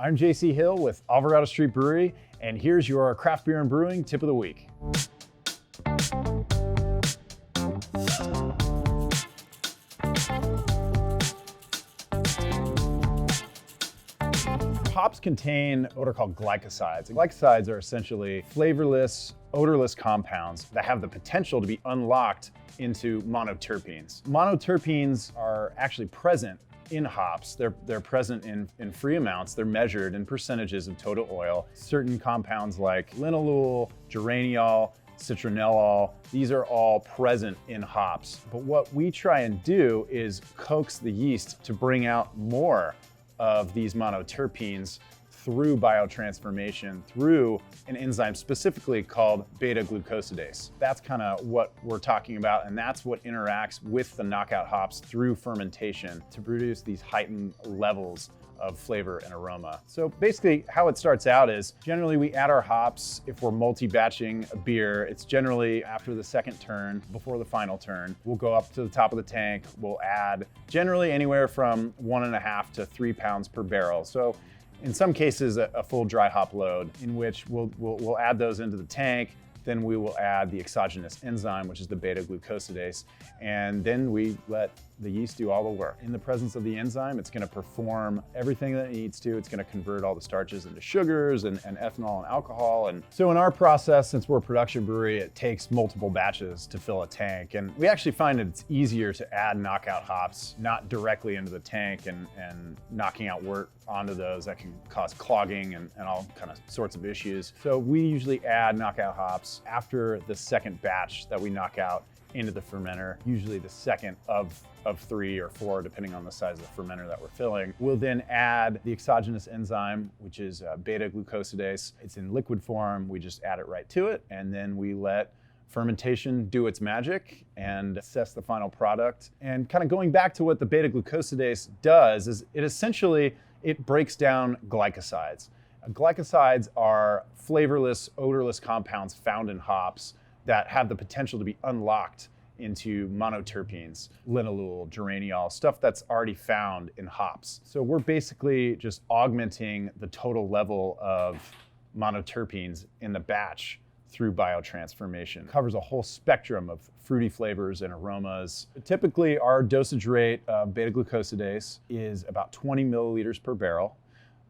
I'm JC Hill with Alvarado Street Brewery, and here's your craft beer and brewing tip of the week. Hops contain what are called glycosides. Glycosides are essentially flavorless, odorless compounds that have the potential to be unlocked into monoterpenes. Monoterpenes are actually present in hops. They're present in free amounts. They're measured in percentages of total oil. Certain compounds like linalool, geraniol, citronellol, these are all present in hops. But what we try and do is coax the yeast to bring out more of these monoterpenes through biotransformation, through an enzyme specifically called beta-glucosidase. That's kind of what we're talking about, and that's what interacts with the knockout hops through fermentation to produce these heightened levels of flavor and aroma. So basically how it starts out is generally we add our hops. If we're multi-batching a beer, it's generally after the second turn, before the final turn. We'll go up to the top of the tank. We'll add generally anywhere from 1.5 to 3 pounds per barrel. So in some cases, a full dry hop load, in which we'll add those into the tank. Then we will add the exogenous enzyme, which is the beta-glucosidase, and then we let the yeast do all the work. In the presence of the enzyme, it's going to perform everything that it needs to. It's going to convert all the starches into sugars and ethanol and alcohol. And so in our process, since we're a production brewery, it takes multiple batches to fill a tank. And we actually find that it's easier to add knockout hops, not directly into the tank and knocking out wort onto those. That can cause clogging and all kind of sorts of issues. So we usually add knockout hops after the second batch that we knock out into the fermenter, usually the second of 3 or 4, depending on the size of the fermenter that we're filling. We'll then add the exogenous enzyme, which is beta-glucosidase. It's in liquid form. We just add it right to it, and then we let fermentation do its magic and assess the final product. And kind of going back to what the beta-glucosidase does is it breaks down glycosides. Glycosides are flavorless, odorless compounds found in hops that have the potential to be unlocked into monoterpenes, linalool, geraniol, stuff that's already found in hops. So we're basically just augmenting the total level of monoterpenes in the batch through biotransformation. It covers a whole spectrum of fruity flavors and aromas. Typically, our dosage rate of beta-glucosidase is about 20 milliliters per barrel.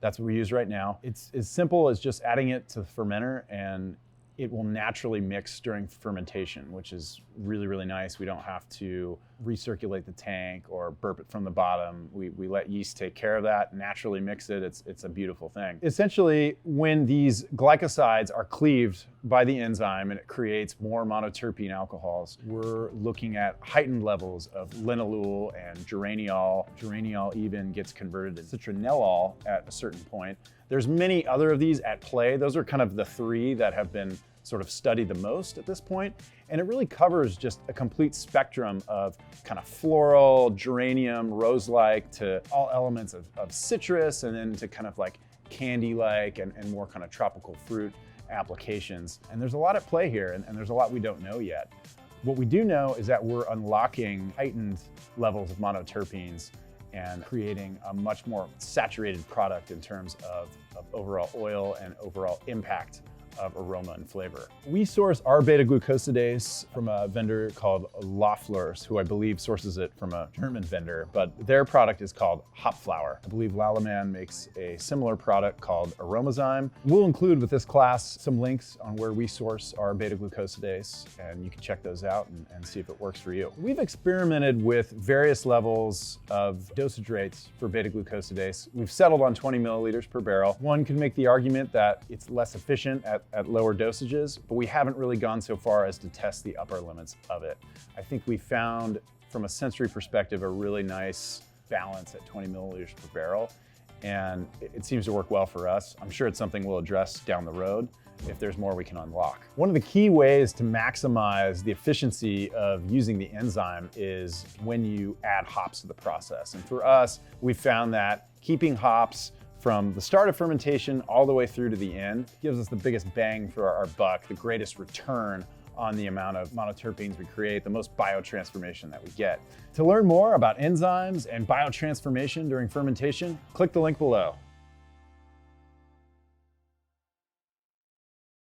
That's what we use right now. It's as simple as just adding it to the fermenter, and it will naturally mix during fermentation, which is really, really nice. We don't have to recirculate the tank or burp it from the bottom. We let yeast take care of that, naturally mix it. It's a beautiful thing. Essentially, when these glycosides are cleaved by the enzyme and it creates more monoterpene alcohols, we're looking at heightened levels of linalool and geraniol. Geraniol even gets converted to citronellol at a certain point. There's many other of these at play. Those are kind of the 3 that have been sort of studied the most at this point. And it really covers just a complete spectrum of kind of floral, geranium, rose-like, to all elements of citrus, and then to kind of like candy-like and more kind of tropical fruit applications. And there's a lot at play here, and there's a lot we don't know yet. What we do know is that we're unlocking heightened levels of monoterpenes and creating a much more saturated product in terms of overall oil and overall impact of aroma and flavor. We source our beta-glucosidase from a vendor called Loefflers, who I believe sources it from a German vendor, but their product is called Hop Flour. I believe Lallemand makes a similar product called Aroma-Zyme. We'll include with this class some links on where we source our beta-glucosidase, and you can check those out and see if it works for you. We've experimented with various levels of dosage rates for beta-glucosidase. We've settled on 20 milliliters per barrel. One can make the argument that it's less efficient at lower dosages, but we haven't really gone so far as to test the upper limits of it. I think we found, from a sensory perspective, a really nice balance at 20 milliliters per barrel, and it seems to work well for us. I'm sure it's something we'll address down the road if there's more we can unlock. One of the key ways to maximize the efficiency of using the enzyme is when you add hops to the process. And for us, we found that keeping hops from the start of fermentation all the way through to the end gives us the biggest bang for our buck, the greatest return on the amount of monoterpenes we create, the most biotransformation that we get. To learn more about enzymes and biotransformation during fermentation, click the link below.